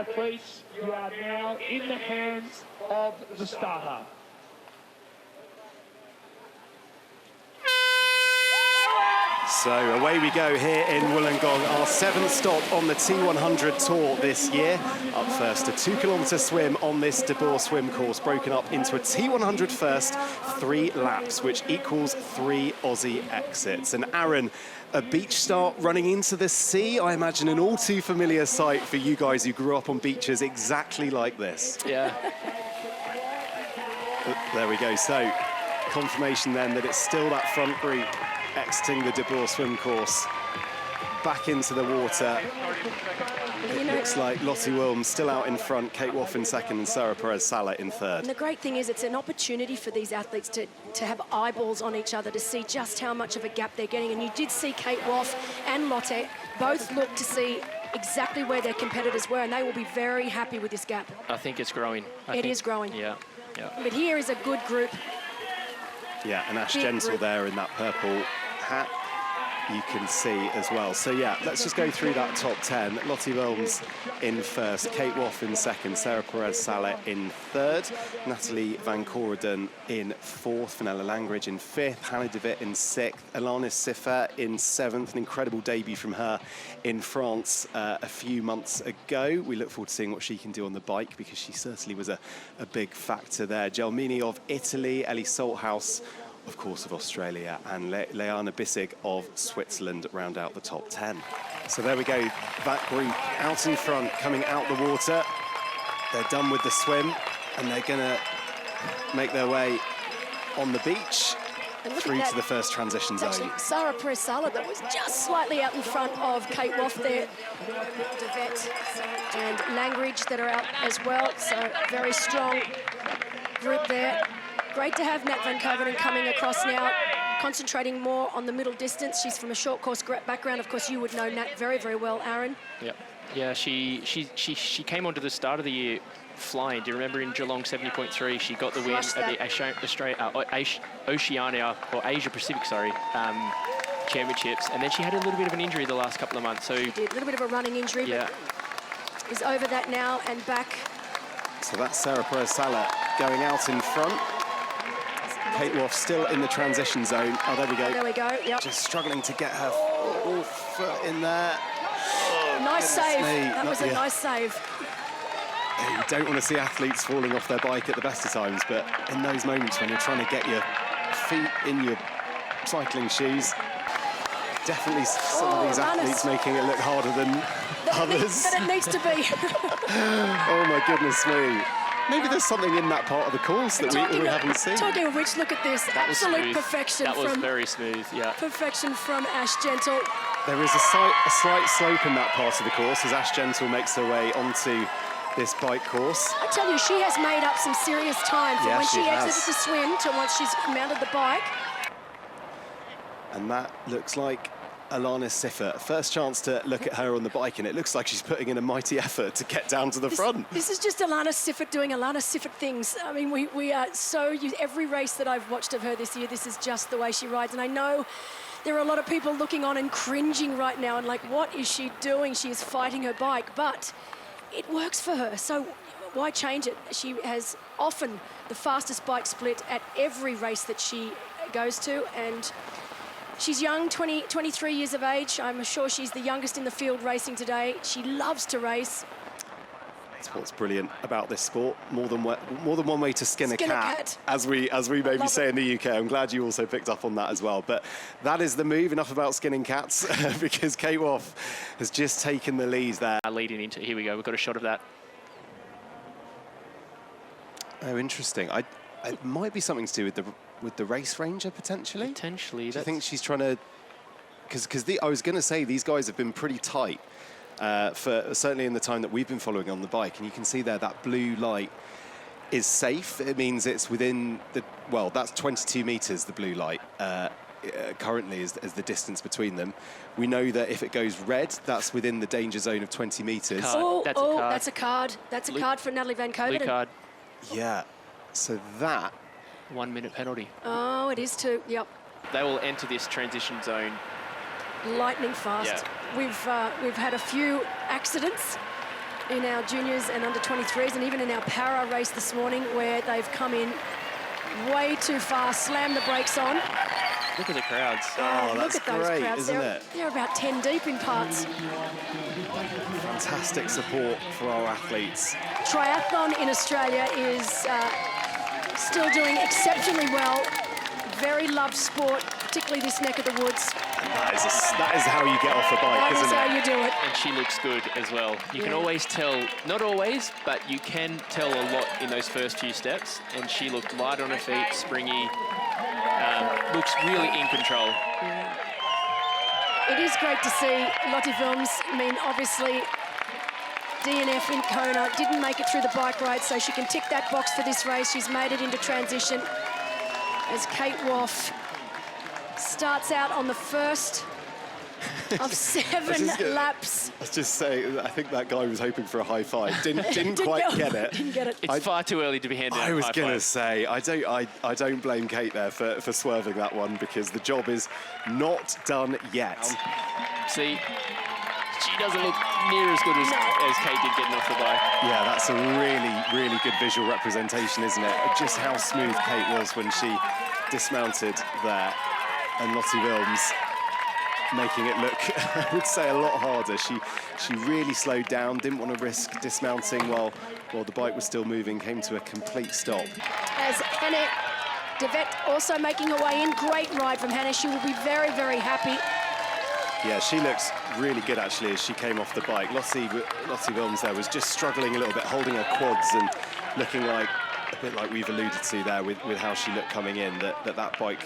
Athletes, you are now in the hands of the starter. So away we go here in Wollongong, our 7th stop on the T100 Tour this year. Up first, a 2-kilometre swim on this De Boer swim course, broken up into a T100 first, 3 laps, which equals 3 Aussie exits. And Aaron, a beach start running into the sea, I imagine an all too familiar sight for you guys who grew up on beaches exactly like this. Yeah. There we go, so confirmation then that it's still that front group exiting the De Boer swim course back into the water. It looks like Lottie Wilms still out in front, Kate Woff in second, and Sarah Perez-Sala in third. And the great thing is it's an opportunity for these athletes to have eyeballs on each other, to see just how much of a gap they're getting. And you did see Kate Woff and Lotte both look to see exactly where their competitors were, and they will be very happy with this gap. I think it's growing. It is growing. Yeah, yeah. But here is a good group. Yeah, and Ash Gentle there in that purple hat, you can see as well. So yeah, let's just go through that top 10. Lottie Wilms in first, Kate Woff in second, Sarah Perez-Sala in third, Natalie Van Coreden in fourth, Fenella Langridge in fifth, Hannah de Witt in sixth, Alanis Siffer in seventh. An incredible debut from her in France a few months ago. We look forward to seeing what she can do on the bike, because she certainly was a big factor there. Gelmini of Italy, Ellie Salthouse, of course, of Australia, and Leana Bissig of Switzerland round out the top 10. So there we go, that group out in front, coming out the water. They're done with the swim, and they're gonna make their way on the beach through to the first transition zone. Sarah Perez-Sala that was just slightly out in front of Kate Woff there. De Witt and Langridge that are out as well, so very strong group there. Great to have Nat Van Coveren coming across now, concentrating more on the middle distance. She's from a short course background. Of course, you would know Nat very, very well, Aaron. Yep. Yeah, she came onto the start of the year flying. Do you remember in Geelong 70.3, she got the win at the Oceania, or Asia Pacific, sorry, championships, and then she had a little bit of an injury the last couple of months. So she did, a little bit of a running injury, yeah, but is over that now and back. So that's Sarah Perez-Sala going out in front. Kate Woff still in the transition zone. Oh, there we go. There we go, yep. Just struggling to get her foot in there. Nice save. That was a nice save. You don't want to see athletes falling off their bike at the best of times, but in those moments when you're trying to get your feet in your cycling shoes, definitely some of these athletes making it look harder than others. That it needs to be. Oh my goodness me. Maybe there's something in that part of the course that we haven't seen. Talking of which, look at this. Absolute perfection. That was very smooth, yeah. Perfection from Ash Gentle. There is a slight slope in that part of the course as Ash Gentle makes her way onto this bike course. I tell you, she has made up some serious time from when she exited the swim to once she's mounted the bike. And that looks like Alanis Siffer. First chance to look at her on the bike, and it looks like she's putting in a mighty effort to get down to the front. This is just Alanis Siffer doing Alanis Siffer things. I mean, we are so used, every race that I've watched of her this year, this is just the way she rides. And I know there are a lot of people looking on and cringing right now and like, what is she doing? She is fighting her bike, but it works for her. So why change it? She has often the fastest bike split at every race that she goes to, and she's young, 23 years of age. I'm sure she's the youngest in the field racing today. She loves to race. That's what's brilliant about this sport. More than one way to skin a cat, as we maybe say in the UK. I'm glad you also picked up on that as well. But that is the move. Enough about skinning cats, because Kate Woff has just taken the lead there. Leading into, here we go. We've got a shot of that. Oh, interesting. It might be something to do with the race ranger, potentially? Potentially. Do you think she's trying to... Because I was going to say, these guys have been pretty tight for certainly in the time that we've been following on the bike. And you can see there that blue light is safe. It means it's within the... Well, that's 22 metres, the blue light, currently is the distance between them. We know that if it goes red, that's within the danger zone of 20 metres. That's a card. That's a card. That's a card for Natalie Van Coveren. Blue card. Yeah. So that... 1 minute penalty. Oh, it is too, yep. They will enter this transition zone lightning fast. Yeah. We've had a few accidents, in our juniors and under 23s, and even in our para race this morning, where they've come in way too fast, slammed the brakes on. Look at the crowds. Oh, Look that's at those great, crowds. isn't it? They're about 10 deep in parts. Fantastic support for our athletes. Triathlon in Australia is still doing exceptionally well. Very loved sport, particularly this neck of the woods. That is how you get off a bike, That isn't is it? how you do it. And she looks good as well. You can always tell, not always, but you can tell a lot in those first few steps. And she looked light on her feet, springy, looks really in control. It is great to see Lottie Wilms. I mean, obviously, DNF in Kona, didn't make it through the bike ride, so she can tick that box for this race. She's made it into transition as Kate Woff starts out on the first of 7 laps. Let's just say, I think that guy was hoping for a high five. Didn't quite get it. Didn't get it. It's far too early to be handing out I was high going to fives. say, I don't blame Kate there for swerving that one, because the job is not done yet. See, she doesn't look near as good as Kate did getting off the bike. Yeah, that's a really, really good visual representation, isn't it? Just how smooth Kate was when she dismounted there. And Lottie Wilms making it look, I would say, a lot harder. She really slowed down, didn't want to risk dismounting while the bike was still moving, came to a complete stop. As Hannah Devet also making her way in. Great ride from Hannah. She will be very, very happy. Yeah, she looks really good, actually, as she came off the bike. Lottie Wilms there was just struggling a little bit, holding her quads and looking like, a bit like we've alluded to there with how she looked coming in, that bike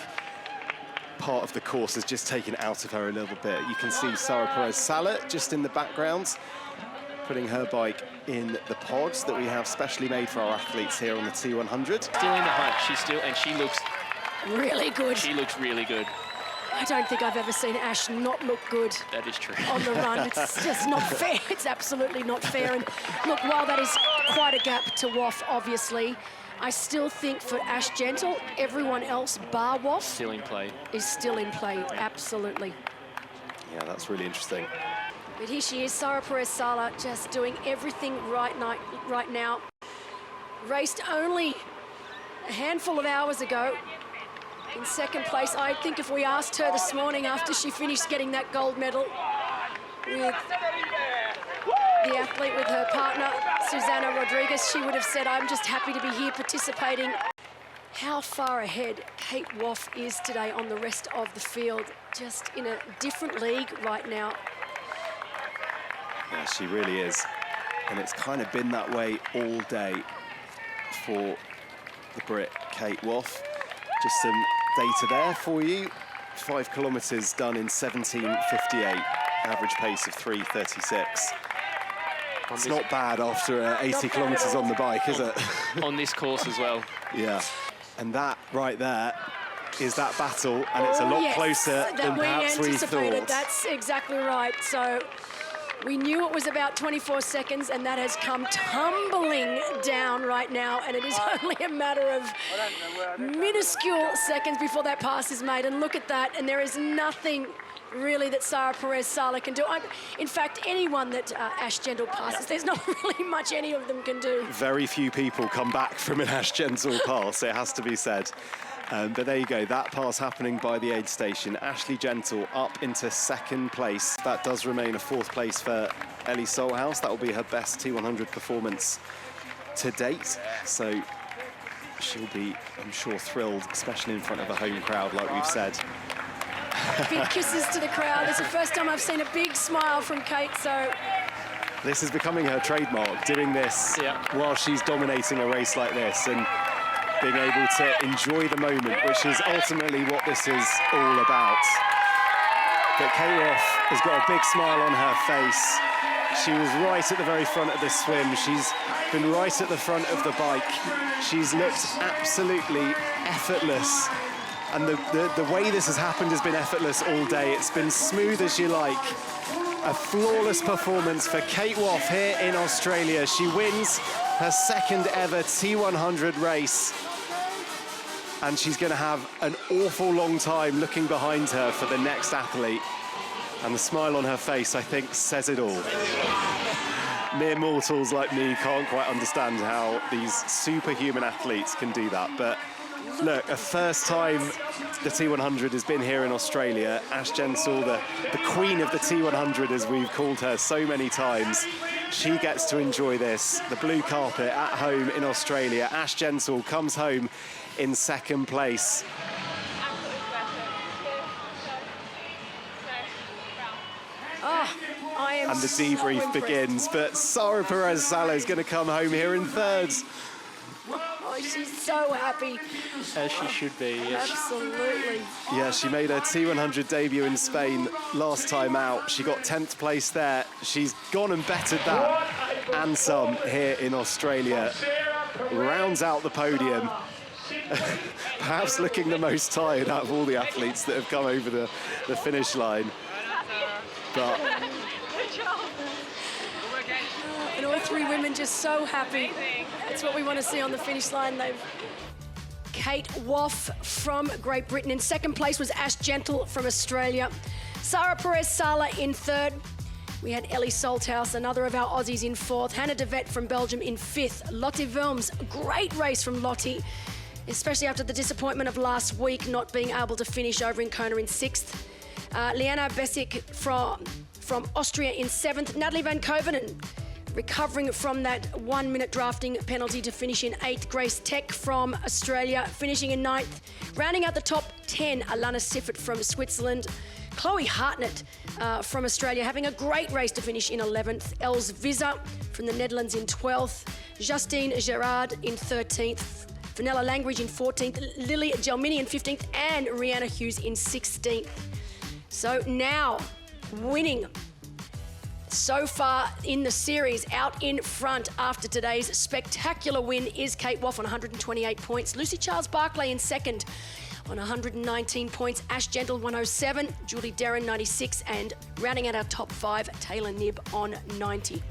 part of the course has just taken out of her a little bit. You can see Sarah Perez-Salat just in the background, putting her bike in the pods that we have specially made for our athletes here on the T100. Still in the hunt, and she looks Really good. She looks really good. I don't think I've ever seen Ash not look good That is true. on the run. It's just not fair. It's absolutely not fair. And look, while that is quite a gap to Woff, obviously, I still think for Ash Gentle, everyone else bar Woff Still in play. is still in play, absolutely. Yeah, that's really interesting. But here she is, Sarah Perez-Salat, just doing everything right now. Raced only a handful of hours ago in second place. I think if we asked her this morning after she finished getting that gold medal with the athlete, with her partner, Susana Rodriguez, she would have said, I'm just happy to be here participating. How far ahead Kate Woff is today on the rest of the field. Just in a different league right now. Yeah, she really is. And it's kind of been that way all day for the Brit, Kate Woff. Just some data there for you. 5 kilometres done in 17:58, average pace of 3:36. It's not bad after 80 kilometres on the bike, is it? On this course as well. Yeah. And that right there is that battle, and it's a lot closer than perhaps we thought. That's exactly right. So we knew it was about 24 seconds, and that has come tumbling down right now, and it is only a matter of minuscule seconds before that pass is made. And look at that, and there is nothing really that Sarah Perez-Salat can do. In fact, anyone that Ash Gentle passes, there's not really much any of them can do. Very few people come back from an Ash Gentle pass, it has to be said. But there you go, that pass happening by the aid station. Ashley Gentle up into second place. That does remain a 4th place for Ellie Solhouse. That will be her best T100 performance to date. So she'll be, I'm sure, thrilled, especially in front of a home crowd, like we've said. Big kisses to the crowd. It's the first time I've seen a big smile from Kate, so... This is becoming her trademark, doing this while she's dominating a race like this and being able to enjoy the moment, which is ultimately what this is all about. But Kate Woff has got a big smile on her face. She was right at the very front of this swim. She's been right at the front of the bike. She's looked absolutely effortless. And the way this has happened has been effortless all day. It's been smooth as you like. A flawless performance for Kate Woff here in Australia. She wins her 2nd ever T100 race. And she's going to have an awful long time looking behind her for the next athlete. And the smile on her face, I think, says it all. mere mortals like me can't quite understand how these superhuman athletes can do that. But look, a first time the T100 has been here in Australia. Ash Gentle, the queen of the T100, as we've called her so many times. She gets to enjoy this, the blue carpet at home in Australia. Ash Gentle comes home in second place. And the debrief begins, but Sara Perez-Sala is going to come home here in third. Oh, she's so happy. As she should be. Yes. Absolutely. Yeah, she made her T100 debut in Spain last time out. She got 10th place there. She's gone and bettered that and some here in Australia. Rounds out the podium. Perhaps looking the most tired out of all the athletes that have come over the finish line. But and all three women just so happy. That's what we want to see on the finish line. Kate Woff from Great Britain. In second place was Ash Gentle from Australia. Sara Perez-Sala in third. We had Ellie Salthouse, another of our Aussies, in fourth. Hannah de Vet from Belgium in fifth. Lottie Wilms, great race from Lottie, especially after the disappointment of last week not being able to finish over in Kona in sixth. Liana Besic from Austria in seventh. Natalie Van Kovenen recovering from that 1 minute drafting penalty to finish in eighth. Grace Tech from Australia finishing in ninth. Rounding out the top 10, Alana Siffert from Switzerland. Chloe Hartnett from Australia having a great race to finish in 11th. Els Visser from the Netherlands in 12th. Justine Gerard in 13th. Vanilla Langridge in 14th. Lily Gelmini in 15th. And Rihanna Hughes in 16th. So now, winning so far in the series, out in front after today's spectacular win, is Kate Woff on 128 points. Lucy Charles-Barclay in second on 119 points. Ash Gentle 107, Julie Derrin 96, and rounding out our top five, Taylor Knibb on 90.